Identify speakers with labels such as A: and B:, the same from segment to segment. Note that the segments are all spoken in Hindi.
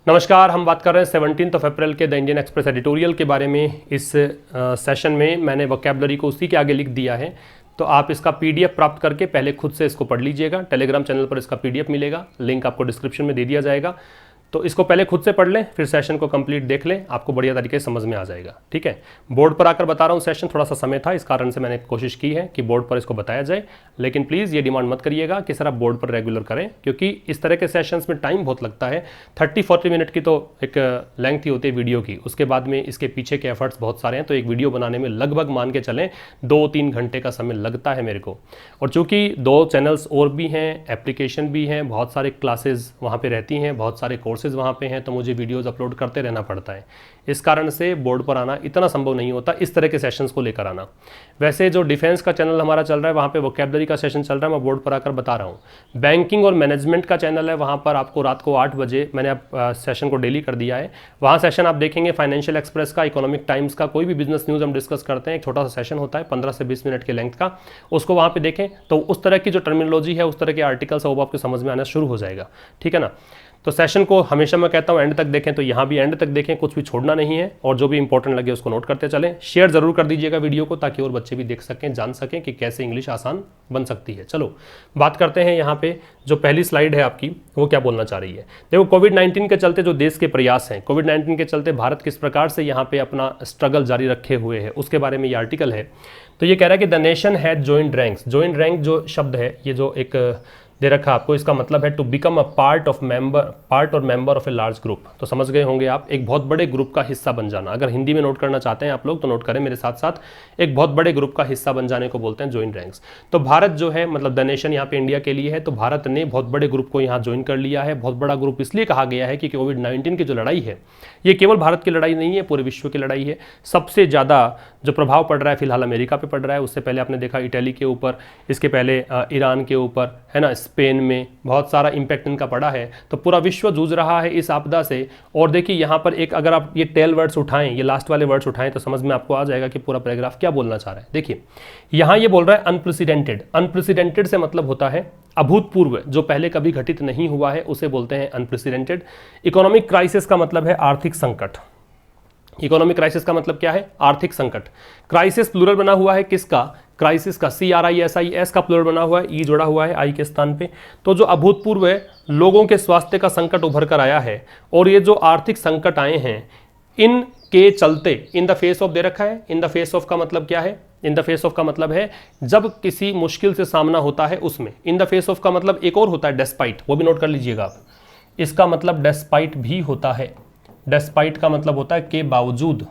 A: नमस्कार, हम बात कर रहे हैं 17 अप्रैल के द इंडियन एक्सप्रेस एडिटोरियल के बारे में। इस सेशन में मैंने वोकैबुलरी को उसी के आगे लिख दिया है, तो आप इसका पीडीएफ प्राप्त करके पहले खुद से इसको पढ़ लीजिएगा। टेलीग्राम चैनल पर इसका पीडीएफ मिलेगा, लिंक आपको डिस्क्रिप्शन में दे दिया जाएगा। तो इसको पहले खुद से पढ़ लें, फिर सेशन को कंप्लीट देख लें, आपको बढ़िया तरीके से समझ में आ जाएगा। ठीक है, बोर्ड पर आकर बता रहा हूँ, सेशन थोड़ा सा समय था, इस कारण से मैंने कोशिश की है कि बोर्ड पर इसको बताया जाए। लेकिन प्लीज़ ये डिमांड मत करिएगा कि सर आप बोर्ड पर रेगुलर करें, क्योंकि इस तरह के सेशंस में टाइम बहुत लगता है। 30-40 मिनट की तो एक लेंथ ही होती है वीडियो की, उसके बाद में इसके पीछे के एफर्ट्स बहुत सारे हैं। तो एक वीडियो बनाने में लगभग मान के चलें 2-3 घंटे का समय लगता है मेरे को। और चूँकि 2 चैनल्स और भी हैं, एप्लीकेशन भी हैं, बहुत सारे क्लासेज वहाँ पर रहती हैं, बहुत सारे कोर्सेज वहाँ पर हैं, तो मुझे वीडियोस अपलोड करते रहना पड़ता है। इस कारण से बोर्ड पर आना इतना संभव नहीं होता, इस तरह के सेशंस को लेकर आना। वैसे जो डिफेंस का चैनल हमारा चल रहा है, वहाँ पे वोकैबुलरी का सेशन चल रहा है, मैं बोर्ड पर आकर बता रहा हूँ। बैंकिंग और मैनेजमेंट का चैनल है, वहाँ पर आपको रात को 8 बजे मैंने अब सेशन को डेली कर दिया है। वहाँ सेशन आप देखेंगे फाइनेंशियल एक्सप्रेस का, इकोनॉमिक टाइम्स का, कोई भी बिजनेस न्यूज़ हम डिस्कस करते हैं, एक छोटा सा सेशन होता है 15 से 20 मिनट के लेंथ का, उसको वहाँ पर देखें तो उस तरह की जो टर्मिनोलॉजी है, उस तरह के आर्टिकल्स है, वो आपको समझ में आना शुरू हो जाएगा। ठीक है ना। तो सेशन को हमेशा मैं कहता हूँ एंड तक देखें, तो यहाँ भी एंड तक देखें, कुछ भी छोड़ना नहीं है, और जो भी इंपॉर्टेंट लगे उसको नोट करते चलें। शेयर जरूर कर दीजिएगा वीडियो को, ताकि और बच्चे भी देख सकें, जान सकें कि कैसे इंग्लिश आसान बन सकती है। चलो बात करते हैं। यहाँ पे जो पहली स्लाइड है आपकी, वो क्या बोलना चाह रही है। देखो, कोविड-19 के चलते जो देश के प्रयास हैं, कोविड-19 के चलते भारत किस प्रकार से यहाँ पे अपना स्ट्रगल जारी रखे हुए है, उसके बारे में ये आर्टिकल है। तो ये कह रहा है कि the nation has joined ranks. Joined rank जो शब्द है, ये जो एक दे रखा आपको, इसका मतलब है टू बिकम अ पार्ट और member of a large group. तो समझ गए होंगे आप, एक बहुत बड़े ग्रुप का हिस्सा बन जाना। अगर हिंदी में नोट करना चाहते हैं आप लोग तो नोट करें मेरे साथ साथ, एक बहुत बड़े ग्रुप का हिस्सा बन जाने को बोलते हैं जॉइंट रैंक्स। तो भारत जो है, मतलब द नेशन यहाँ पे इंडिया के लिए है, तो भारत ने बहुत बड़े ग्रुप को यहाँ ज्वाइन कर लिया है। बहुत बड़ा ग्रुप इसलिए कहा गया है कि कोविड-19 की जो लड़ाई है, ये केवल भारत की लड़ाई नहीं है, पूरे विश्व की लड़ाई है। सबसे ज़्यादा जो प्रभाव पड़ रहा है फिलहाल अमेरिका पे पड़ रहा है, उससे पहले आपने देखा इटली के ऊपर, इसके पहले ईरान के ऊपर, है ना, स्पेन में बहुत सारा इम्पैक्ट इनका पड़ा है। तो पूरा विश्व जूझ रहा है इस आपदा से। और देखिए यहाँ पर एक, अगर आप ये टेल वर्ड्स उठाएं, ये लास्ट वाले वर्ड्स उठाएं, तो समझ में आपको आ जाएगा कि पूरा पैराग्राफ क्या बोलना चाह रहा है। देखिए यहाँ ये बोल रहा है अनप्रेसिडेंटेड। अनप्रेसिडेंटेड से मतलब होता है अभूतपूर्व, जो पहले कभी घटित नहीं हुआ है, उसे बोलते हैं अनप्रेसिडेंटेड। इकोनॉमिक क्राइसिस का मतलब है आर्थिक संकट। इकोनॉमिक क्राइसिस का मतलब क्या है? आर्थिक संकट। क्राइसिस प्लूरल बना हुआ है किसका? क्राइसिस का। CRISIS का प्लूरल बना हुआ है, ई जोड़ा हुआ है आई के स्थान पे। तो जो अभूतपूर्व है, लोगों के स्वास्थ्य का संकट उभर कर आया है, और ये जो आर्थिक संकट आए हैं, इनके चलते, इन द फेस ऑफ दे रखा है। इन द फेस ऑफ का मतलब क्या है? इन द फेस ऑफ का मतलब है जब किसी मुश्किल से सामना होता है उसमें। इन द फेस ऑफ का मतलब एक और होता है डेस्पाइट, वो भी नोट कर लीजिएगा आप। इसका मतलब डेस्पाइट भी होता है। डेस्पाइट का मतलब होता है के बावजूद।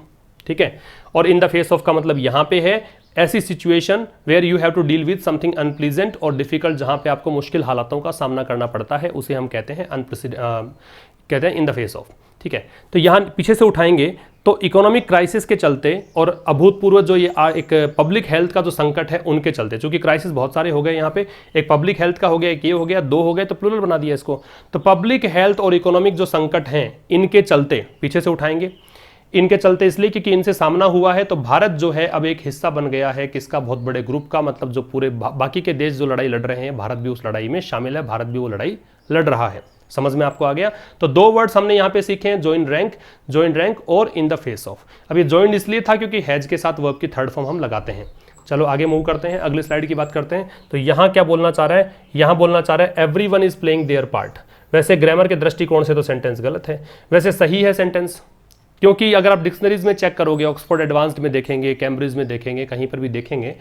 A: ठीक है। और इन द फेस ऑफ का मतलब यहाँ पे है ऐसी situation where you have to deal with something unpleasant और डिफिकल्ट, जहाँ पे आपको मुश्किल हालातों का सामना करना पड़ता है, उसे हम कहते हैं कहते हैं इन द फेस ऑफ। ठीक है। तो यहाँ पीछे से उठाएंगे तो इकोनॉमिक क्राइसिस के चलते और अभूतपूर्व जो ये एक पब्लिक हेल्थ का जो संकट है उनके चलते, चूंकि क्राइसिस बहुत सारे हो गए यहाँ पे, एक पब्लिक हेल्थ का हो गया, एक ये हो गया, 2 हो गए, तो प्लूरल बना दिया इसको। तो पब्लिक हेल्थ और इकोनॉमिक जो संकट हैं, इनके चलते पीछे से उठाएंगे। इनके चलते इसलिए क्योंकि इनसे सामना हुआ है, तो भारत जो है अब एक हिस्सा बन गया है किसका? बहुत बड़े ग्रुप का। मतलब जो पूरे बाकी के देश जो लड़ाई लड़ रहे हैं, भारत भी उस लड़ाई में शामिल है, भारत भी वो लड़ाई लड़ रहा है। समझ में आपको आ गया? तो 2 वर्ड्स हमने यहाँ पे सीखे हैं, जॉइंट रैंक और इन द फेस ऑफ। अब ये जॉइंट इसलिए था क्योंकि हैज के साथ वर्ब की थर्ड फॉर्म हम लगाते हैं। चलो आगे मूव करते हैं, अगली स्लाइड की बात करते हैं। तो यहाँ क्या बोलना चाह रहा है? यहाँ बोलना चाह रहा है everyone is playing there part. वैसे ग्रामर के दृष्टिकोण से तो सेंटेंस गलत है, वैसे सही है सेंटेंस, क्योंकि अगर आप डिक्शनरीज में चेक करोगे, ऑक्सफोर्ड एडवांस्ड में देखेंगे, कैम्ब्रिज में देखेंगे, कहीं पर भी देखेंगे,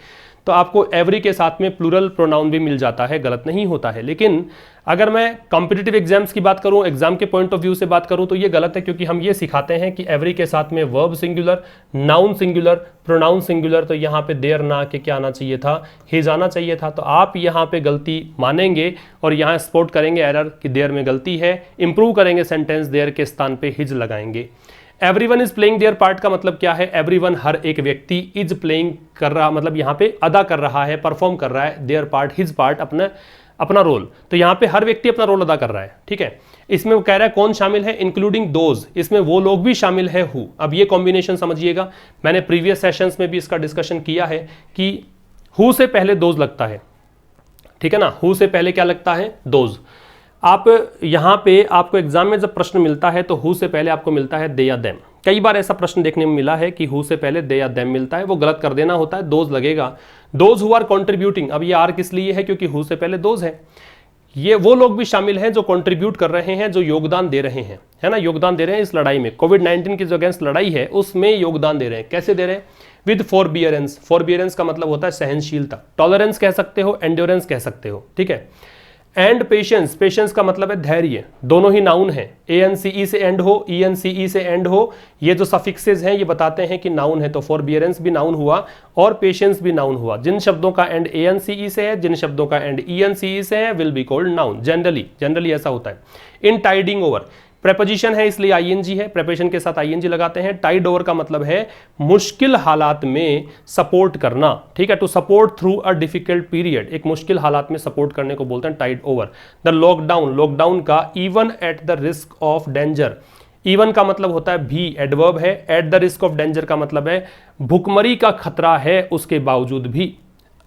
A: तो आपको एवरी के साथ में प्लूरल प्रोनाउन भी मिल जाता है, गलत नहीं होता है। लेकिन अगर मैं कॉम्पिटिटिव एग्जाम्स की बात करूं, एग्जाम के पॉइंट ऑफ व्यू से बात करूं, तो ये गलत है, क्योंकि हम ये सिखाते हैं कि एवरी के साथ में verb singular, noun singular, pronoun singular. तो यहाँ पे देयर ना के क्या आना चाहिए था? हिज आना चाहिए था। तो आप यहाँ पे गलती मानेंगे और यहाँ स्पॉट करेंगे एरर कि देयर में गलती है, इंप्रूव करेंगे सेंटेंस, देयर के स्थान पे हिज लगाएंगे। Everyone is playing there part का मतलब क्या है? एवरीवन, हर एक व्यक्ति, इज प्लेइंग कर रहा, मतलब यहाँ पे अदा कर रहा है, परफॉर्म कर रहा है, देयर पार्ट, हिज पार्ट, अपना रोल। तो यहाँ पे हर व्यक्ति अपना रोल अदा कर रहा है। ठीक है। इसमें वो कह रहा है कौन शामिल है? इंक्लूडिंग दोज, इसमें वो लोग भी शामिल है हु। अब ये कॉम्बिनेशन समझिएगा, मैंने प्रीवियस सेशंस में भी इसका डिस्कशन किया है कि हु से पहले दोज लगता है। ठीक है ना, हु से पहले क्या लगता है? दोज। आप यहाँ पे आपको एग्जाम में जब प्रश्न मिलता है तो हु से पहले आपको मिलता है दे या देम। कई बार ऐसा प्रश्न देखने में मिला है कि हु से पहले दे या देम मिलता है, वो गलत कर देना होता है, दोज लगेगा। दोज हु आर कॉन्ट्रीब्यूटिंग, अब ये आर किस लिए है, क्योंकि हु से पहले दोज है। ये वो लोग भी शामिल हैं जो कंट्रीब्यूट कर रहे हैं, जो योगदान दे रहे हैं, है ना, योगदान दे रहे हैं इस लड़ाई में। कोविड-19 की जो अगेंस्ट लड़ाई है उसमें योगदान दे रहे हैं। कैसे दे रहे हैं? विद फॉरबियरेंस। फॉरबियरेंस का मतलब होता है सहनशीलता, टॉलरेंस कह सकते हो, एंड्योरेंस कह सकते हो, ठीक है। एंड पेशेंस, पेशेंस का मतलब है धैर्य, दोनों ही नाउन है। ANCE से एंड हो, ENCE से एंड हो, ये जो सफिक्सेस हैं ये बताते हैं कि नाउन है। तो फॉरबियरेंस भी नाउन हुआ और पेशेंस भी नाउन हुआ। जिन शब्दों का एंड ANCE से है, जिन शब्दों का एंड ENCE से है, will be called noun. Generally ऐसा होता है। इन टाइडिंग ओवर, प्रेपोजिशन है इसलिए ING है, प्रेपोजिशन के साथ ING लगाते हैं। टाइड ओवर का मतलब है मुश्किल हालात में सपोर्ट करना, ठीक है, to support through a difficult period, एक मुश्किल हालात में सपोर्ट करने को बोलते हैं tide over. The lockdown, lockdown का even at the risk of danger, even का मतलब होता है भी, एडवर्ब है। At the risk of danger का मतलब है भुखमरी का खतरा है उसके बावजूद भी।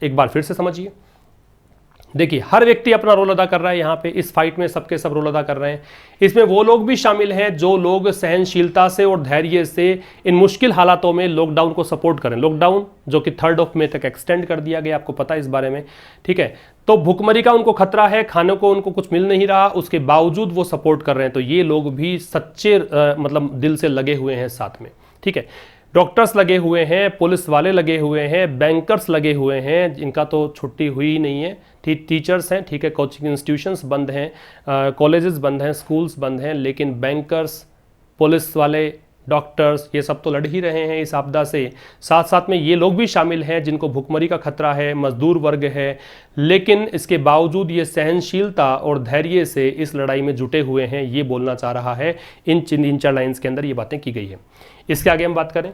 A: एक बार फिर से समझिए, देखिए हर व्यक्ति अपना रोल अदा कर रहा है यहाँ पे, इस फाइट में सबके सब रोल अदा कर रहे हैं। इसमें वो लोग भी शामिल हैं जो लोग सहनशीलता से और धैर्य से इन मुश्किल हालातों में लॉकडाउन को सपोर्ट करें। लॉकडाउन जो कि 3 मई तक एक्सटेंड कर दिया गया, आपको पता है इस बारे में, ठीक है। तो भुखमरी का उनको खतरा है, खाने को उनको कुछ मिल नहीं रहा, उसके बावजूद वो सपोर्ट कर रहे हैं। तो ये लोग भी सच्चे मतलब दिल से लगे हुए हैं साथ में, ठीक है। डॉक्टर्स लगे हुए हैं, पुलिस वाले लगे हुए हैं, बैंकर्स लगे हुए हैं, इनका तो छुट्टी हुई ही नहीं है। टीचर्स हैं, ठीक है, कोचिंग इंस्टीट्यूशंस बंद हैं, कॉलेजेस बंद हैं, स्कूल्स बंद हैं, लेकिन बैंकर्स, पुलिस वाले, डॉक्टर्स, ये सब तो लड़ ही रहे हैं इस आपदा से। साथ साथ में ये लोग भी शामिल हैं जिनको भुखमरी का खतरा है, मजदूर वर्ग है, लेकिन इसके बावजूद ये सहनशीलता और धैर्य से इस लड़ाई में जुटे हुए हैं, ये बोलना चाह रहा है। इन 4 लाइन्स के अंदर ये बातें की गई है। इसके आगे हम बात करें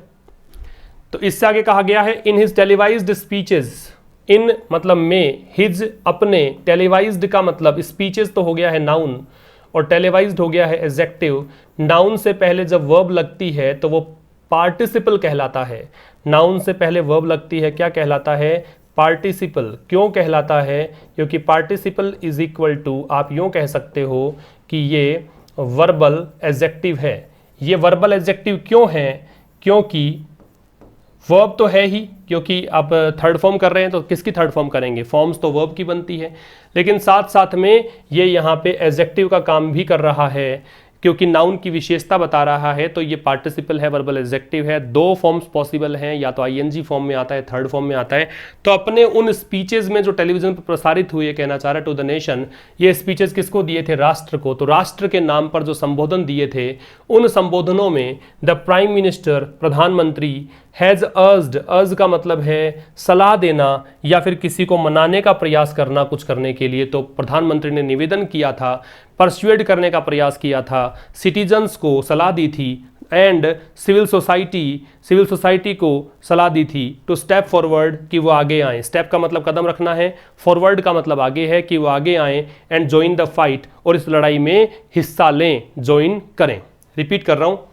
A: तो इससे आगे कहा गया है इन हिज टेलीवाइज्ड स्पीचेस, इन मतलब में, हिज अपने, टेलीवाइज्ड का मतलब, स्पीचेस तो हो गया है नाउन और टेलीवाइज्ड हो गया है एडजेक्टिव। नाउन से पहले जब वर्ब लगती है तो वो पार्टिसिपल कहलाता है। नाउन से पहले वर्ब लगती है, क्या कहलाता है? पार्टिसिपल। क्यों कहलाता है? क्योंकि पार्टिसिपल इज इक्वल टू, आप यूँ कह सकते हो कि ये वर्बल एडजेक्टिव है। ये वर्बल एडजेक्टिव क्यों है? क्योंकि वर्ब तो है ही, क्योंकि आप थर्ड फॉर्म कर रहे हैं तो किसकी थर्ड फॉर्म करेंगे? फॉर्म्स तो वर्ब की बनती है, लेकिन साथ साथ में ये यहाँ पे एडजेक्टिव का काम भी कर रहा है, क्योंकि नाउन की विशेषता बता रहा है। तो ये पार्टिसिपल है, वर्बल एडजेक्टिव है। 2 फॉर्म्स पॉसिबल हैं, या तो ING फॉर्म में आता है, थर्ड फॉर्म में आता है। तो अपने उन स्पीचेस में जो टेलीविजन पर प्रसारित हुई है, कहना चाह रहा है टू द नेशन, ये स्पीचेस किसको दिए थे? राष्ट्र को। तो राष्ट्र के नाम पर जो संबोधन दिए थे, उन संबोधनों में द प्राइम मिनिस्टर, प्रधानमंत्री, हैज़ अर्ज्ड, अर्ज का मतलब है सलाह देना या फिर किसी को मनाने का प्रयास करना कुछ करने के लिए। तो प्रधानमंत्री ने निवेदन किया था, परसुएड करने का प्रयास किया था, सिटीजन्स को सलाह दी थी, एंड सिविल सोसाइटी को सलाह दी थी टू स्टेप फॉरवर्ड, कि वो आगे आएँ। स्टेप का मतलब कदम रखना है, फॉरवर्ड का मतलब आगे है, कि वो आगे आएँ, एंड ज्वाइन द फाइट, और इस लड़ाई में हिस्सा लें, ज्वाइन करें। रिपीट कर रहा हूँ,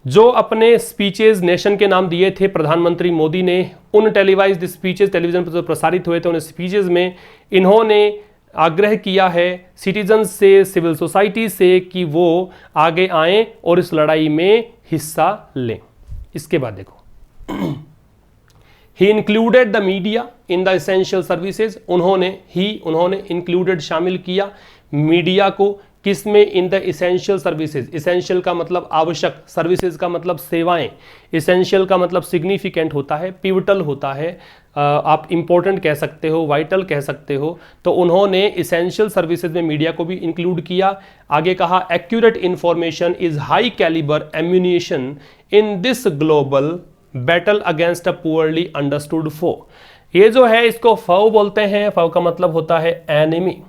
A: जो अपने स्पीचेस नेशन के नाम दिए थे प्रधानमंत्री मोदी ने, उन टेलीवाइज्ड स्पीचेस, टेलीविजन पर जो प्रसारित हुए थे, उन स्पीचेस में इन्होंने आग्रह किया है सिटीजन्स से, सिविल सोसाइटी से, कि वो आगे आएं और इस लड़ाई में हिस्सा लें। इसके बाद देखो, he included the media in the essential services, उन्होंने इंक्लूडेड शामिल किया मीडिया को, किसमें? In the essential services. Essential का मतलब आवश्यक, सर्विसेज का मतलब सेवाएं। इसेंशियल का मतलब सिग्निफिकेंट होता है, पिवटल होता है, आप इंपॉर्टेंट कह सकते हो, वाइटल कह सकते हो। तो उन्होंने इसेंशियल सर्विसेज में मीडिया को भी इंक्लूड किया। आगे कहा accurate information is high calibre ammunition in this global battle against a poorly understood foe. ये जो है इसको फो बोलते हैं। फो का मतलब होता है एनिमी।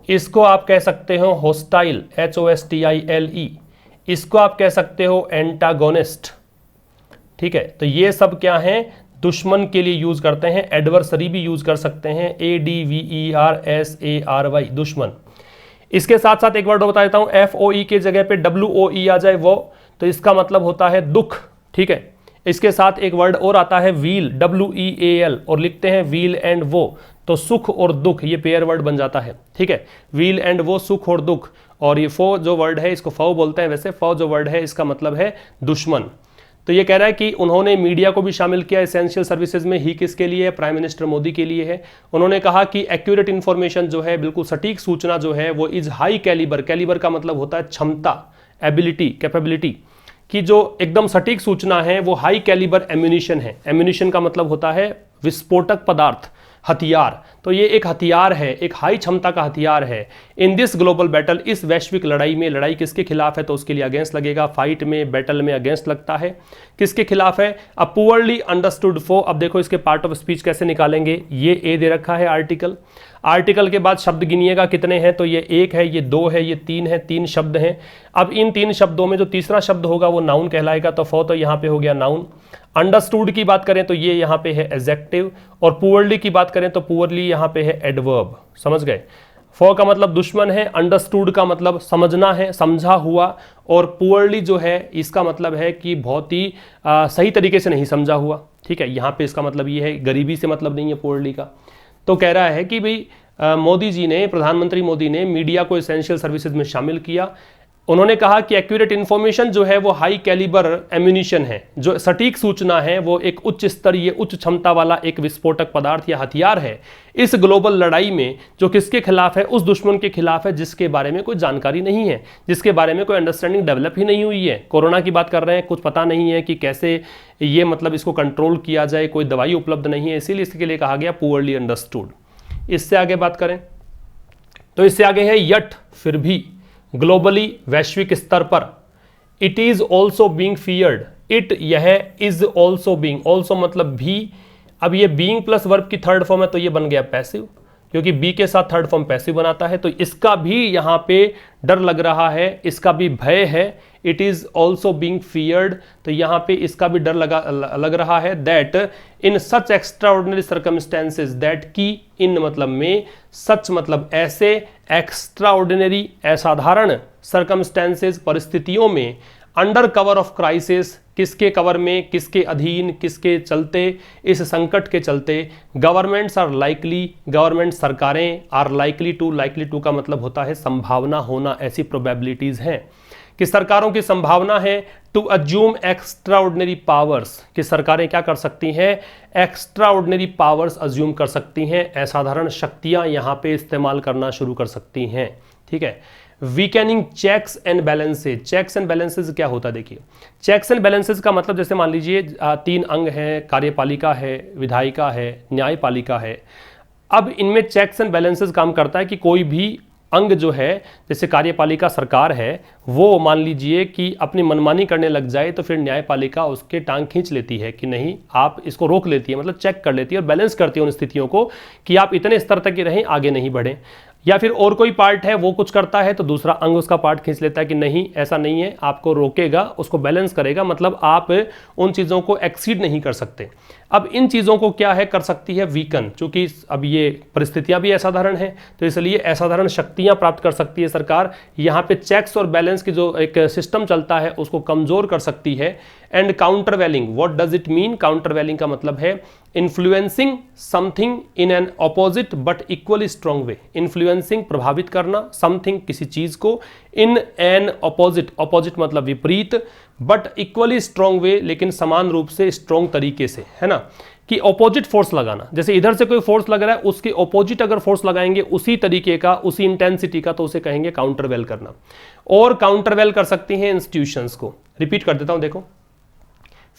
A: इसको आप कह सकते हो होस्टाइल, HOSTILE। इसको आप कह सकते हो एंटागोनिस्ट, ठीक है। तो ये सब क्या है? दुश्मन के लिए यूज करते हैं। एडवर्सरी भी यूज कर सकते हैं, ADVERSARY, दुश्मन। इसके साथ साथ एक वर्ड बता देता हूं, FOE के जगह पे WOE आ जाए वो, तो इसका मतलब होता है दुख, ठीक है। इसके साथ एक वर्ड और आता है व्हील, WEAL, और लिखते हैं व्हील एंड वो, तो सुख और दुख, ये पेयर वर्ड बन जाता है। ठीक है, व्हील एंड वो, सुख और दुख। और ये फो जो वर्ड है, इसको फो बोलते हैं वैसे, फो जो वर्ड है इसका मतलब है दुश्मन। तो ये कह रहा है कि उन्होंने मीडिया को भी शामिल किया एसेंशियल सर्विसेज में। ही किसके लिए है? प्राइम मिनिस्टर मोदी के लिए है। उन्होंने कहा कि एक्यूरेट इंफॉर्मेशन जो है, बिल्कुल सटीक सूचना जो है, वो इज हाई कैलिबर, कैलिबर का मतलब होता है क्षमता, एबिलिटी, कैपेबिलिटी, कि जो एकदम सटीक सूचना है वो हाई कैलिबर एम्यूनिशन है। एम्यूनिशन का मतलब होता है विस्फोटक पदार्थ, हथियार। तो ये एक हथियार है, एक हाई क्षमता का हथियार है। इन दिस ग्लोबल बैटल, इस वैश्विक लड़ाई में, लड़ाई किसके खिलाफ है? तो उसके लिए अगेंस्ट लगेगा। फाइट में, बैटल में अगेंस्ट लगता है। किसके खिलाफ है? अ पुअरली अंडरस्टूड फो। अब देखो इसके पार्ट ऑफ स्पीच कैसे निकालेंगे। ये ए दे रखा है आर्टिकल, आर्टिकल के बाद शब्द गिनिएगा कितने हैं, तो ये एक है, ये दो है, ये तीन है, तीन शब्द हैं। अब इन तीन शब्दों में जो तीसरा शब्द होगा वो नाउन कहलाएगा, तो फो तो यहाँ पे हो गया नाउन। अंडरस्टूड की बात करें तो ये यहाँ पे है एडजेक्टिव, और पुअरली की बात करें तो पुअरली यहाँ पे है एडवर्ब। समझ गए? फो का मतलब दुश्मन है, अंडरस्टूड का मतलब समझना है, समझा हुआ, और पुअरली जो है इसका मतलब है कि बहुत ही सही तरीके से नहीं समझा हुआ। ठीक है, यहाँ पे इसका मतलब ये है, गरीबी से मतलब नहीं है पुअरली का। तो कह रहा है कि भाई मोदी जी ने, प्रधानमंत्री मोदी ने मीडिया को एसेंशियल सर्विसेज में शामिल किया। उन्होंने कहा कि एक्यूरेट इंफॉर्मेशन जो है वो हाई कैलिबर एम्यूनिशन है, जो सटीक सूचना है वो एक उच्च स्तरीय, उच्च क्षमता वाला एक विस्फोटक पदार्थ या हथियार है इस ग्लोबल लड़ाई में, जो किसके खिलाफ है? उस दुश्मन के खिलाफ है जिसके बारे में कोई जानकारी नहीं है, जिसके बारे में कोई अंडरस्टैंडिंग डेवलप ही नहीं हुई है। कोरोना की बात कर रहे हैं, कुछ पता नहीं है कि कैसे ये मतलब इसको कंट्रोल किया जाए, कोई दवाई उपलब्ध नहीं है, इसीलिए इसके लिए कहा गया पुअरली अंडरस्टूड। इससे आगे बात करें तो इससे आगे है यट, फिर भी, ग्लोबली, वैश्विक स्तर पर। It is also being feared, it यह इज ऑल्सो बींग, ऑल्सो मतलब भी। अब ये बींग प्लस वर्ब की थर्ड फॉर्म है तो ये बन गया पैसिव, क्योंकि बी के साथ थर्ड फॉर्म पैसिव बनाता है, तो इसका भी यहाँ पे डर लग रहा है, इसका भी भय है। It is also being feared, तो यहाँ पे इसका भी डर लग रहा है। That in such extraordinary circumstances, that की, इन मतलब में, सच मतलब ऐसे, एक्स्ट्राऑर्डिनरी असाधारण, सर्कमस्टेंसेज परिस्थितियों में, अंडर कवर ऑफ क्राइसिस, किसके कवर में, किसके अधीन, किसके चलते, इस संकट के चलते, गवर्नमेंट्स आर लाइकली, गवर्नमेंट सरकारें, आर लाइकली टू का मतलब होता है संभावना होना, ऐसी प्रोबेबिलिटीज हैं कि सरकारों की संभावना है टू अज्यूम एक्स्ट्राऑर्डिनरी पावर्स, कि सरकारें क्या कर सकती हैं? एक्स्ट्राऑर्डिनरी पावर्स अज्यूम कर सकती हैं, असाधारण शक्तियां यहां पे इस्तेमाल करना शुरू कर सकती हैं। ठीक है, weakening checks and balances. Checks and balances क्या होता है? देखिए, चेक्स एंड बैलेंसेज का मतलब जैसे मान लीजिए तीन अंग हैं, कार्यपालिका है, विधायिका है, न्यायपालिका है। अब इनमें चेक्स एंड बैलेंसेज काम करता है कि कोई भी अंग जो है, जैसे कार्यपालिका सरकार है, वो मान लीजिए कि अपनी मनमानी करने लग जाए तो फिर न्यायपालिका उसके टांग खींच लेती है कि नहीं, आप इसको रोक लेती है, मतलब चेक कर लेती है और बैलेंस करती है उन स्थितियों को कि आप इतने स्तर तक ही रहें, आगे नहीं बढ़ें। या फिर और कोई पार्ट है वो कुछ करता है तो दूसरा अंग उसका पार्ट खींच लेता है कि नहीं, ऐसा नहीं है, आपको रोकेगा, उसको बैलेंस करेगा, मतलब आप उन चीज़ों को एक्सीड नहीं कर सकते। अब इन चीज़ों को क्या है कर सकती है? वीकन, चूंकि अब ये परिस्थितियां भी असाधारण हैं तो इसलिए असाधारण शक्तियां प्राप्त कर सकती है सरकार। यहाँ पे चेक्स और बैलेंस की जो एक सिस्टम चलता है उसको कमजोर कर सकती है। And countervailing, what does it mean? Countervailing का मतलब है influencing something in an opposite but equally strong way. Influencing प्रभावित करना, समथिंग किसी चीज को, इन एन ऑपोजिट, ऑपोजिट मतलब विपरीत, बट इक्वली स्ट्रॉन्ग वे लेकिन समान रूप से स्ट्रॉन्ग तरीके से, है ना, कि ऑपोजिट फोर्स लगाना। जैसे इधर से कोई फोर्स लग रहा है उसके ऑपोजिट अगर फोर्स लगाएंगे उसी तरीके का, उसी इंटेंसिटी का, तो उसे कहेंगे काउंटरवेल करना। और काउंटरवेल कर सकती हैं इंस्टीट्यूशंस को। रिपीट कर देता हूं, देखो,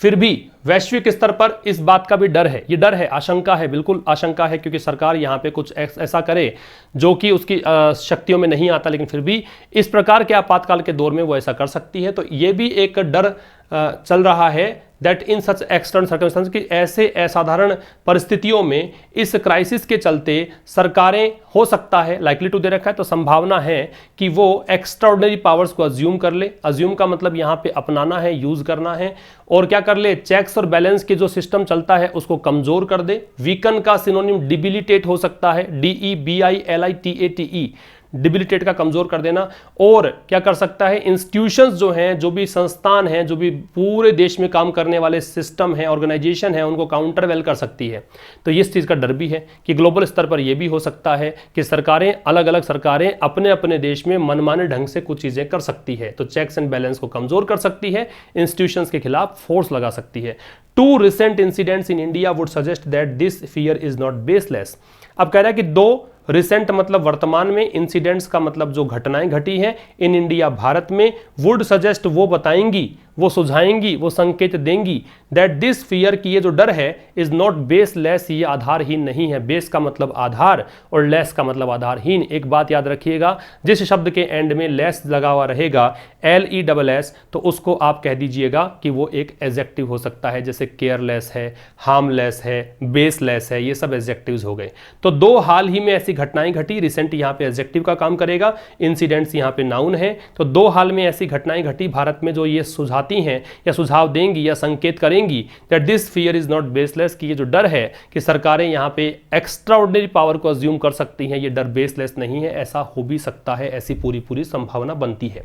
A: फिर भी वैश्विक स्तर पर इस बात का भी डर है, ये डर है, आशंका है, बिल्कुल आशंका है, क्योंकि सरकार यहां पे कुछ ऐसा करे जो कि उसकी शक्तियों में नहीं आता, लेकिन फिर भी इस प्रकार के आपातकाल के दौर में वो ऐसा कर सकती है। तो ये भी एक डर चल रहा है that in such external circumstance, कि ऐसे असाधारण परिस्थितियों में, इस क्राइसिस के चलते सरकारें, हो सकता है, लाइकली टू दे रखा है तो संभावना है कि वो एक्स्ट्राऑर्डिनरी पावर्स को अज्यूम कर ले। अज्यूम का मतलब यहाँ पे अपनाना है, यूज करना है, और क्या कर ले? चेक्स और बैलेंस के जो सिस्टम चलता है उसको कमजोर कर दे। वीकन का सिनोनिम डिबिलिटेट हो सकता है, DEBILITATE, डिबिलिटेट का कमजोर कर देना, और क्या कर सकता है, इंस्टीट्यूशंस जो हैं, जो भी संस्थान हैं, जो भी पूरे देश में काम करने वाले सिस्टम हैं, ऑर्गेनाइजेशन है, उनको काउंटरवेल कर सकती है। तो इस चीज़ का डर भी है कि ग्लोबल स्तर पर यह भी हो सकता है कि सरकारें, अलग अलग सरकारें अपने अपने देश में मनमाने ढंग से कुछ चीज़ें कर सकती है, तो चेक्स एंड बैलेंस को कमजोर कर सकती है, इंस्टीट्यूशंस के खिलाफ फोर्स लगा सकती है। 2 recent incidents in India would suggest that this fear is not baseless। अब कह रहा है कि 2 रिसेंट मतलब वर्तमान में, इंसिडेंट्स का मतलब जो घटनाएं घटी हैं इन इंडिया भारत में, वुड सजेस्ट वो बताएंगी, वो सुझाएंगी, वो संकेत देंगी दैट दिस फियर की ये जो डर है इज नॉट बेसलेस, ये आधारहीन नहीं है। बेस का मतलब आधार और लेस का मतलब आधारहीन। एक बात याद रखिएगा, जिस शब्द के एंड में लेस लगा हुआ रहेगा LESS, तो उसको आप कह दीजिएगा कि वो एक एडजेक्टिव हो सकता है, जैसे केयरलेस है, हार्मलेस है, बेसलेस है, ये सब एडजेक्टिव्स हो गए। तो 2 हाल ही में ऐसी घटनाएं घटी, रिसेंट यहाँ पे एडजेक्टिव का काम करेगा, इंसिडेंट्स यहाँ पे नाउन है। तो 2 हाल में ऐसी घटनाएं घटी भारत में जो ये सुझाती हैं या सुझाव देंगी या संकेत करेंगी that this fear is not baseless, कि ये जो डर है कि सरकारें यहाँ पे एक्स्ट्राऑर्डिनरी पावर को अज्यूम कर सकती हैं, ये डर बेसलेस नहीं है, ऐसा हो भी सकता है, ऐसी पूरी संभावना बनती है।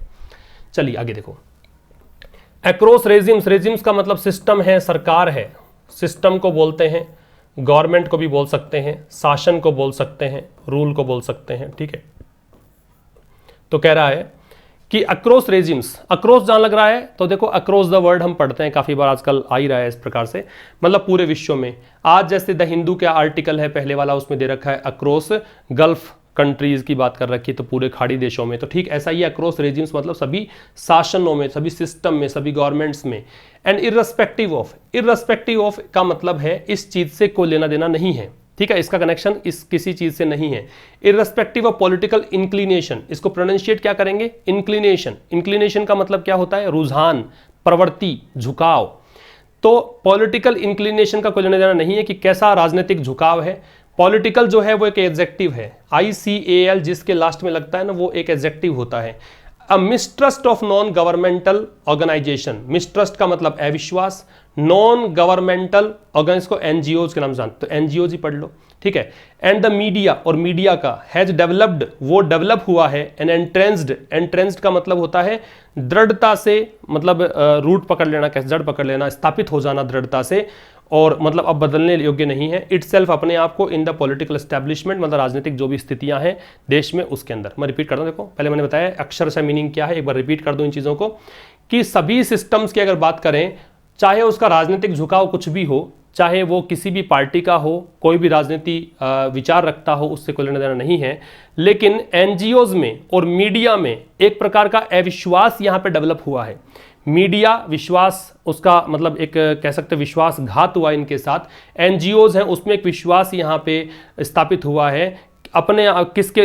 A: चलिए आगे देखो, अक्रॉस रेजिम्स, रेजिम्स का मतलब सिस्टम है, सरकार है, सिस्टम को बोलते हैं, गवर्नमेंट को भी बोल सकते हैं, शासन को बोल सकते हैं, रूल को बोल सकते हैं, ठीक है। तो कह रहा है कि अक्रॉस रेजिम्स, अक्रॉस जहां लग रहा है तो देखो अक्रॉस द वर्ल्ड हम पढ़ते हैं काफी बार, आजकल आ ही रहा है इस प्रकार से, मतलब पूरे विश्व में। आज जैसे द हिंदू का आर्टिकल है पहले वाला, उसमें दे रखा है अक्रॉस गल्फ कंट्रीज की बात कर रखी है, तो पूरे खाड़ी देशों में। तो ठीक ऐसा ही अक्रॉस रेजिम्स मतलब सभी शासनों में, सभी सिस्टम में, सभी गवर्नमेंट्स में। And irrespective of, irrespective of का मतलब है इस चीज से कोई लेना देना नहीं है, ठीक है, इसका कनेक्शन इस किसी चीज से नहीं है। इर्रेस्पेक्टिव ऑफ पॉलिटिकल इंक्लिनेशन, इसको प्रोनाउंशिएट क्या करेंगे, इंक्लिनेशन। इंक्लिनेशन का मतलब क्या होता है, रुझान, प्रवृत्ति, झुकाव। तो पॉलिटिकल इंक्लिनेशन का कोई लेना देना नहीं है कि कैसा राजनीतिक झुकाव है। पॉलिटिकल जो है वो एक एडजेक्टिव है, ICAL जिसके लास्ट में लगता है ना, वो एक एडजेक्टिव होता है। A mistrust of non governmental organisation, mistrust का मतलब अविश्वास, नॉन गवर्नमेंटल ऑर्गेनाइज को NGOs के नाम से जानते, तो NGOs ही पढ़ लो, ठीक है। एंड द मीडिया, और मीडिया का हैज डेवलप्ड, वो डेवलप हुआ है। एंड एंट्रेंस्ड, एंट्रेंस्ड का मतलब होता है दृढ़ता से, मतलब रूट पकड़ लेना, कैसे जड़ पकड़ लेना, स्थापित हो जाना दृढ़ता से, और मतलब अब बदलने योग्य नहीं है। इटसेल्फ, अपने आप को, इन द पॉलिटिकल एस्टेब्लिशमेंट, मतलब राजनीतिक जो भी स्थितियां हैं देश में उसके अंदर। मैं रिपीट करता हूं, देखो पहले मैंने बताया अक्षरशः मीनिंग क्या है, एक बार रिपीट कर दूं इन चीजों को, कि सभी सिस्टम्स की अगर बात करें, चाहे उसका राजनीतिक झुकाव कुछ भी हो, चाहे वो किसी भी पार्टी का हो, कोई भी राजनीति विचार रखता हो, उससे कोई लेना देना नहीं है, लेकिन NGOs में और मीडिया में एक प्रकार का अविश्वास यहाँ पे डेवलप हुआ है। मीडिया विश्वास, उसका मतलब एक कह सकते विश्वासघात हुआ इनके साथ। NGOs हैं उसमें एक विश्वास यहाँ पे स्थापित हुआ है अपने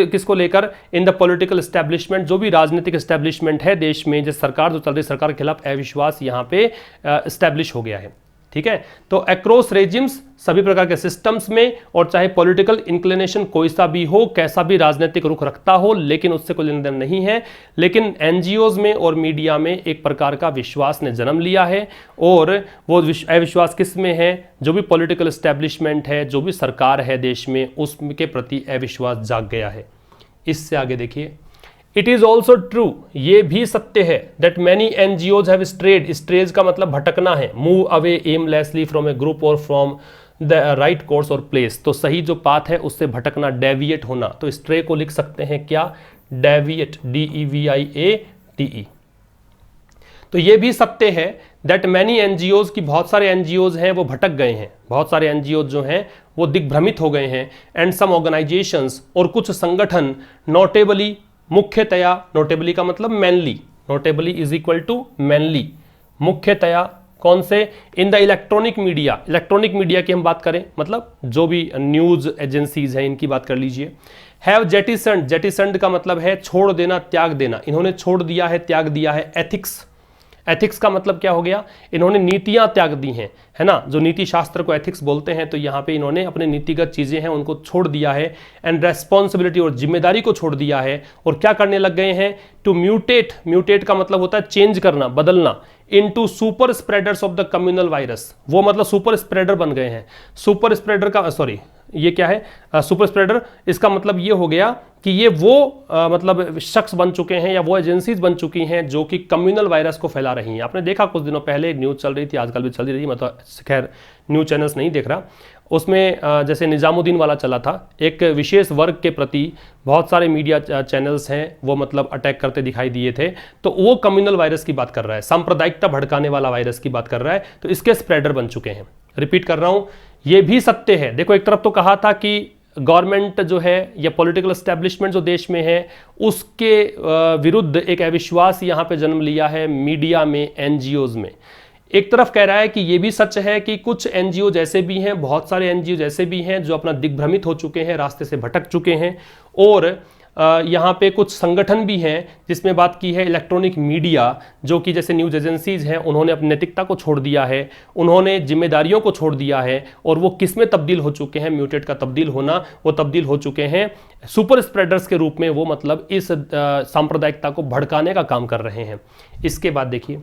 A: किसको लेकर, इन द पॉलिटिकल एस्टेब्लिशमेंट, जो भी राजनीतिक एस्टेब्लिशमेंट है देश में, जिस सरकार जो चल रही सरकार के खिलाफ अविश्वास यहाँ पे एस्टेब्लिश हो गया है, ठीक है। तो अक्रॉस रेजिम्स सभी प्रकार के सिस्टम्स में, और चाहे पॉलिटिकल इंक्लिनेशन कोई सा भी हो, कैसा भी राजनीतिक रुख रखता हो, लेकिन उससे कोई लेना देना नहीं है। लेकिन NGOs में और मीडिया में एक प्रकार का विश्वास ने जन्म लिया है, और वो अविश्वास किस में है, जो भी पॉलिटिकल एस्टेब्लिशमेंट है, जो भी सरकार है देश में, उसके प्रति अविश्वास जाग गया है। इससे आगे देखिए, इट इज ऑल्सो ट्रू, ये भी सत्य है, that many NGOs have strayed, esterase का मतलब भटकना है, move away aimlessly from A group और फ्रॉम द राइट कोर्स और प्लेस। तो सही जो पाथ है उससे भटकना, डेविएट होना। तो स्ट्रे को लिख सकते हैं क्या, डेविएट, DEVIATE। तो ये भी सत्य है दैट मैनी NGOs की, बहुत सारे NGOs हैं वो भटक गए हैं, बहुत सारे NGOs जो हैं वो दिग्भ्रमित हो गए हैं। एंड सम ऑर्गेनाइजेशंस, और कुछ संगठन, नोटेबली, मुख्यतया, नोटेबली का मतलब mainly, notably is equal to mainly, मुख्यतया कौन से, in the electronic media, electronic media की हम बात करें मतलब जो भी न्यूज एजेंसीज हैं इनकी बात कर लीजिए। हैव जेटिसन्ड, जेटिसन्ड का मतलब है छोड़ देना, त्याग देना, इन्होंने छोड़ दिया है, त्याग दिया है। एथिक्स, एथिक्स का मतलब क्या हो गया, इन्होंने नीतियां त्याग दी हैं, है ना, जो नीति शास्त्र को एथिक्स बोलते हैं, तो यहाँ पे इन्होंने अपने नीतिगत चीजें हैं उनको छोड़ दिया है। एंड रेस्पॉन्सिबिलिटी, और जिम्मेदारी को छोड़ दिया है, और क्या करने लग गए हैं, टू म्यूटेट, म्यूटेट का मतलब होता है चेंज करना, बदलना, into super spreaders of the communal virus, वो मतलब सुपर स्प्रेडर बन गए हैं। सुपर स्प्रेडर का सॉरी ये क्या है, सुपर स्प्रेडर, इसका मतलब ये हो गया कि ये वो मतलब शख्स बन चुके हैं या वो एजेंसीज बन चुकी हैं जो कि कम्युनल वायरस को फैला रही हैं। आपने देखा कुछ दिनों पहले न्यूज़ चल रही थी, आजकल भी चल रही, मतलब खैर न्यूज़ चैनल्स नहीं देख रहा, उसमें जैसे निज़ामुद्दीन वाला चला था, एक विशेष वर्ग के प्रति बहुत सारे मीडिया चैनल्स हैं वो मतलब अटैक करते दिखाई दिए थे। तो वो कम्युनल वायरस की बात कर रहा है, सांप्रदायिकता भड़काने वाला वायरस की बात कर रहा है, तो इसके स्प्रेडर बन चुके हैं। रिपीट कर रहा हूँ, ये भी सत्य है। देखो एक तरफ तो कहा था कि गवर्नमेंट जो है या पॉलिटिकल एस्टेब्लिशमेंट जो देश में है उसके विरुद्ध एक अविश्वास यहाँ पे जन्म लिया है मीडिया में, एनजीओज में। एक तरफ कह रहा है कि ये भी सच है कि कुछ एनजीओ जैसे भी हैं, बहुत सारे एनजीओ जैसे भी हैं जो अपना दिग्भ्रमित हो चुके हैं, रास्ते से भटक चुके हैं, और यहाँ पे कुछ संगठन भी हैं जिसमें बात की है इलेक्ट्रॉनिक मीडिया, जो कि जैसे न्यूज़ एजेंसीज हैं, उन्होंने अपनी नैतिकता को छोड़ दिया है, उन्होंने जिम्मेदारियों को छोड़ दिया है, और वो किस में तब्दील हो चुके हैं, म्यूटेट का तब्दील होना, वो तब्दील हो चुके हैं सुपर स्प्रेडर्स के रूप में। वो मतलब इस सांप्रदायिकता को भड़काने का काम कर रहे हैं। इसके बाद देखिए,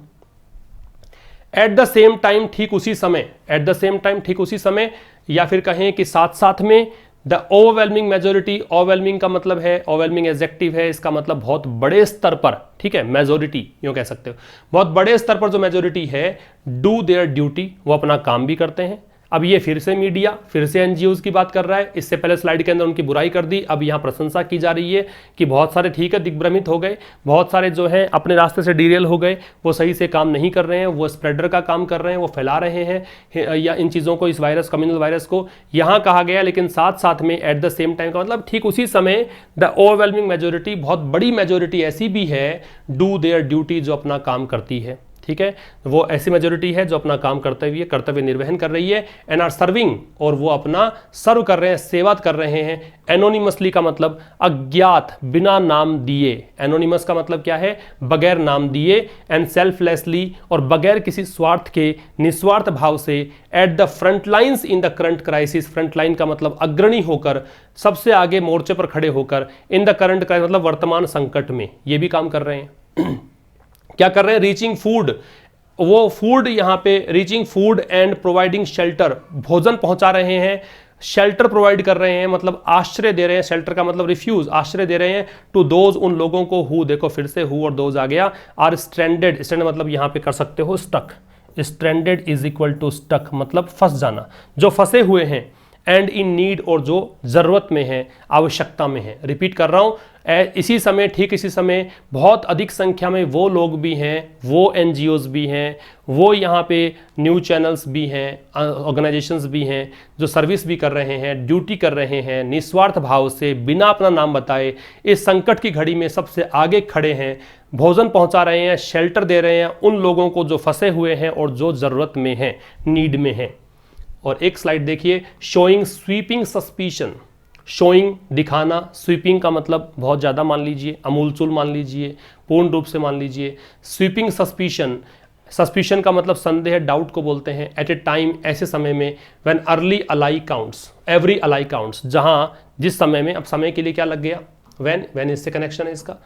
A: एट द सेम टाइम, ठीक उसी समय, एट द सेम टाइम ठीक उसी समय, या फिर कहें कि साथ साथ में, द ओवरवेलमिंग मेजोरिटी, ओवरवेलमिंग का मतलब है, ओवरवेलमिंग एडजेक्टिव है, इसका मतलब बहुत बड़े स्तर पर, ठीक है, मेजोरिटी यूं कह सकते हो, बहुत बड़े स्तर पर जो मेजोरिटी है, डू देयर ड्यूटी, वो अपना काम भी करते हैं। अब ये फिर से मीडिया, फिर से एनजीओज की बात कर रहा है। इससे पहले स्लाइड के अंदर उनकी बुराई कर दी, अब यहाँ प्रशंसा की जा रही है कि बहुत सारे ठीक है दिग्भ्रमित हो गए, बहुत सारे जो हैं अपने रास्ते से डीरेल हो गए, वो सही से काम नहीं कर रहे हैं, वो स्प्रेडर का काम कर रहे हैं, वो फैला रहे हैं या इन चीज़ों को, इस वायरस, कम्युनल वायरस को, यहाँ कहा गया। लेकिन साथ साथ में एट द सेम टाइम का मतलब ठीक उसी समय द ओवरवेलमिंग मेजोरिटी, बहुत बड़ी मेजोरिटी ऐसी भी है, डू देयर ड्यूटी, जो अपना काम करती है, ठीक है, वो ऐसी मेजोरिटी है जो अपना काम करते हुए कर्तव्य निर्वहन कर रही है, एंड आर सर्विंग, और वो अपना सर्व कर रहे हैं, सेवा कर रहे हैं, एनोनिमसली का मतलब अज्ञात, बिना नाम दिए, एनोनिमस का मतलब क्या है, बगैर नाम दिए, एंड सेल्फलेसली, और बगैर किसी स्वार्थ के, निस्वार्थ भाव से, at the front lines in the current crisis, front line का मतलब अग्रणी होकर, सबसे आगे मोर्चे पर खड़े होकर, इन द करंट क्राइसिस मतलब वर्तमान संकट में, ये भी काम कर रहे हैं। क्या कर रहे हैं, रीचिंग फूड, वो फूड यहाँ पे reaching food and providing shelter, भोजन पहुंचा रहे हैं, शेल्टर प्रोवाइड कर रहे हैं, मतलब आश्रय दे रहे हैं, शेल्टर का मतलब रिफ्यूज, आश्रय दे रहे हैं, टू दोज, उन लोगों को, हु, देखो फिर से हु और दोज आ गया, आर स्ट्रैंडेड, स्ट्रैंडेड मतलब यहाँ पे कर सकते हो stuck, stranded is equal to stuck मतलब फंस जाना, जो फंसे हुए हैं, एंड इन नीड, और जो जरूरत में है, आवश्यकता में है। रिपीट कर रहा हूं, इसी समय, ठीक इसी समय बहुत अधिक संख्या में वो लोग भी हैं, वो एनजीओज भी हैं, वो यहाँ पे न्यूज़ चैनल्स भी हैं, ऑर्गेनाइजेशंस भी हैं, जो सर्विस भी कर रहे हैं, ड्यूटी कर रहे हैं, निस्वार्थ भाव से, बिना अपना नाम बताए, इस संकट की घड़ी में सबसे आगे खड़े हैं, भोजन पहुंचा रहे हैं, शेल्टर दे रहे हैं उन लोगों को जो फंसे हुए हैं और जो ज़रूरत में हैं, नीड में हैं। और एक स्लाइड देखिए, शोइंग स्वीपिंग सस्पिशन, शोइंग दिखाना, स्वीपिंग का मतलब बहुत ज़्यादा मान लीजिए, अमूलचूल मान लीजिए, पूर्ण रूप से मान लीजिए, स्वीपिंग सस्पिशन, सस्पिशन का मतलब संदेह, डाउट को बोलते हैं, एट ए टाइम, ऐसे समय में, when early ally counts, every ally counts, जहाँ जिस समय में, अब समय के लिए क्या लग गया, व्हेन इससे कनेक्शन है इसका,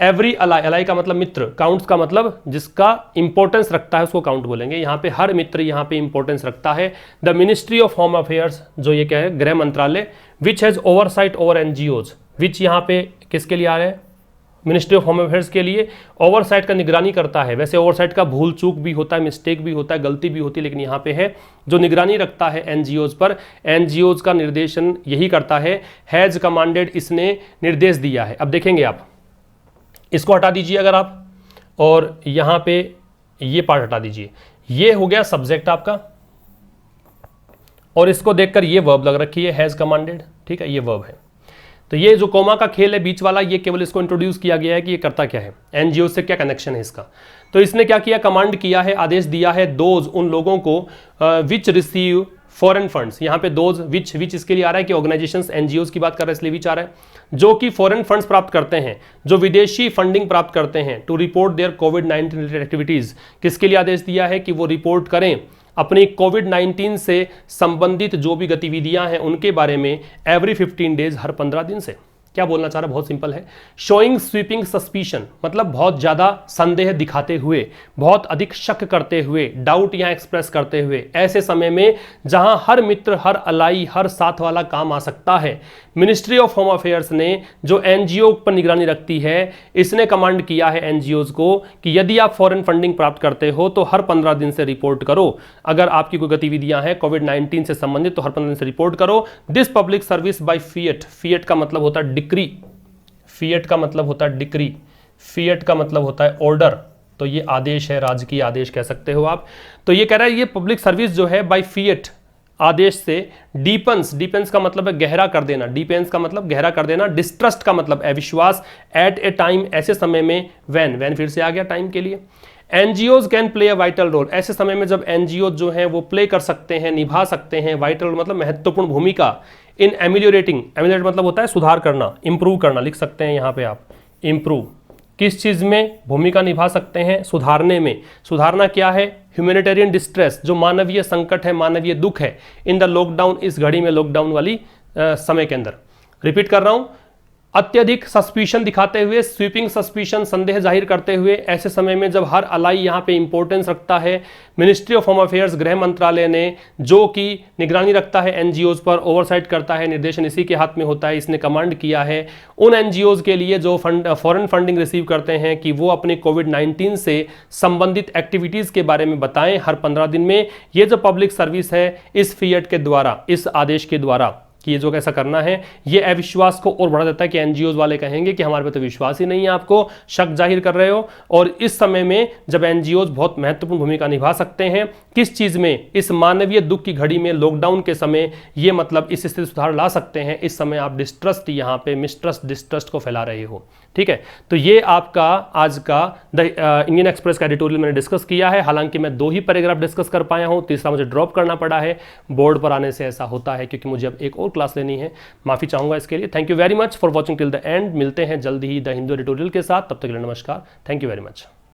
A: एवरी अलाई, अलाई का मतलब मित्र, काउंट्स का मतलब जिसका इंपॉर्टेंस रखता है उसको काउंट बोलेंगे, यहाँ पे हर मित्र यहाँ पे इंपॉर्टेंस रखता है। The ministry of home affairs, जो ये क्या है, गृह मंत्रालय, which has oversight over NGOs, which यहाँ पे किसके लिए आ रहे हैं, मिनिस्ट्री ऑफ होम अफेयर्स के लिए, ओवरसाइट का निगरानी करता है। वैसे ओवरसाइट का भूल चूक भी होता है, मिस्टेक भी होता है, गलती भी होती है, लेकिन यहाँ पे है जो निगरानी रखता है एनजीओज पर, एनजीओज का निर्देशन यही करता है, हैज कमांडेड, इसने निर्देश दिया है। अब देखेंगे आप, इसको हटा दीजिए अगर आप, और यहाँ पे ये पार्ट हटा दीजिए, ये हो गया सब्जेक्ट आपका, और इसको देखकर ये वर्ब लग रखी है, हैज कमांडेड, ठीक है, ये वर्ब है। तो ये जो कोमा का खेल है बीच वाला, ये केवल इसको इंट्रोड्यूस किया गया है कि ये करता क्या है, एनजीओ से क्या कनेक्शन है इसका। तो इसने क्या किया, कमांड किया है, आदेश दिया है, दोज, उन लोगों को, विच रिसीव फॉरेन फंड्स, यहाँ पे दोज, विच इसके लिए आ रहा है कि ऑर्गेनाइजेशंस, एनजीओज की बात कर रहे हैं इसलिए विच आ रहा है, जो कि फॉरेन फंड्स प्राप्त करते हैं, जो विदेशी फंडिंग प्राप्त करते हैं, टू रिपोर्ट देयर कोविड-19 रिलेटेड एक्टिविटीज, किसके लिए आदेश दिया है कि वो रिपोर्ट करें अपनी कोविड-19 से संबंधित जो भी गतिविधियां हैं उनके बारे में, एवरी 15 डेज, हर 15 दिन से, क्या बोलना चाह रहा है, बहुत सिंपल है। शोइंग स्वीपिंग सस्पिशन मतलब बहुत ज़्यादा संदेह दिखाते हुए, बहुत अधिक शक करते हुए, डाउट यहाँ एक्सप्रेस करते हुए, ऐसे समय में जहां हर मित्र, हर अलाई, हर साथ वाला काम आ सकता है, मिनिस्ट्री ऑफ होम अफेयर्स ने जो एनजीओ पर निगरानी रखती है, इसने कमांड किया है एनजीओज को कि यदि आप फॉरेन फंडिंग प्राप्त करते हो तो हर 15 दिन से रिपोर्ट करो। अगर आपकी कोई गतिविधियां हैं कोविड-19 से संबंधित तो हर 15 दिन से रिपोर्ट करो। This public service by fiat, fiat का मतलब होता है डिक्री, फिएट का मतलब होता है डिक्री, फिएट का मतलब होता है ऑर्डर, तो ये आदेश है, राजकीय आदेश कह सकते हो आप। तो ये कह रहा है ये पब्लिक सर्विस जो है बाय फिएट आदेश से डीपन्स, डीपेंस का मतलब है गहरा कर देना, डीपेंस का मतलब गहरा कर देना, डिस्ट्रस्ट का मतलब अविश्वास, एट ए टाइम ऐसे समय में, व्हेन फिर से आ गया टाइम के लिए। NGOs can play a vital role, ऐसे समय में जब एनजीओ जो हैं वो प्ले कर सकते हैं, निभा सकते हैं, वाइटल रोल मतलब महत्वपूर्ण भूमिका, इन एमिलियोरेटिंग, एमिलियोरेट मतलब होता है सुधार करना, इंप्रूव करना, लिख सकते हैं यहाँ पे आप इंप्रूव, किस चीज़ में भूमिका निभा सकते हैं, सुधारने में। सुधारना क्या है, ह्यूमैनिटेरियन डिस्ट्रेस, जो मानवीय संकट है, मानवीय दुख है, इन द लॉकडाउन, इस घड़ी में लॉकडाउन वाली समय के अंदर। रिपीट कर रहा हूं, अत्यधिक सस्पिशन दिखाते हुए, स्वीपिंग सस्पिशन, संदेह जाहिर करते हुए, ऐसे समय में जब हर अलाई यहाँ पे इंपॉर्टेंस रखता है, मिनिस्ट्री ऑफ होम अफेयर्स, गृह मंत्रालय ने, जो कि निगरानी रखता है एनजीओज पर, ओवरसाइट करता है, निर्देशन इसी के हाथ में होता है, इसने कमांड किया है उन एनजीओज के लिए जो फॉरेन फंडिंग रिसीव करते हैं कि वो अपने कोविड-19 से संबंधित एक्टिविटीज़ के बारे में बताएं हर 15 दिन में। ये जो पब्लिक सर्विस है इस फिएट के द्वारा, इस आदेश के द्वारा कि ये जो कैसा करना है, ये अविश्वास को और बढ़ा देता है कि एनजीओज वाले कहेंगे कि हमारे पे तो विश्वास ही नहीं है, आपको शक जाहिर कर रहे हो। और इस समय में जब एनजीओज बहुत महत्वपूर्ण भूमिका निभा सकते हैं, किस चीज़ में, इस मानवीय दुख की घड़ी में, लॉकडाउन के समय, ये मतलब इस स्थिति सुधार ला सकते हैं, इस समय आप डिस्ट्रस्ट, यहाँ पे मिसट्रस्ट, डिस्ट्रस्ट को फैला रहे हो। ठीक है, तो ये आपका आज का द इंडियन एक्सप्रेस का एडिटोरियल मैंने डिस्कस किया है। हालांकि मैं 2 ही पैराग्राफ डिस्कस कर पाया हूँ, तीसरा मुझे ड्रॉप करना पड़ा है, बोर्ड पर आने से ऐसा होता है क्योंकि मुझे अब एक और क्लास लेनी है, माफी चाहूंगा इसके लिए। Thank you very much for watching till the end. मिलते हैं जल्दी ही द हिंदू एडिटोरियल के साथ, तब तक के लिए नमस्कार, थैंक यू वेरी मच।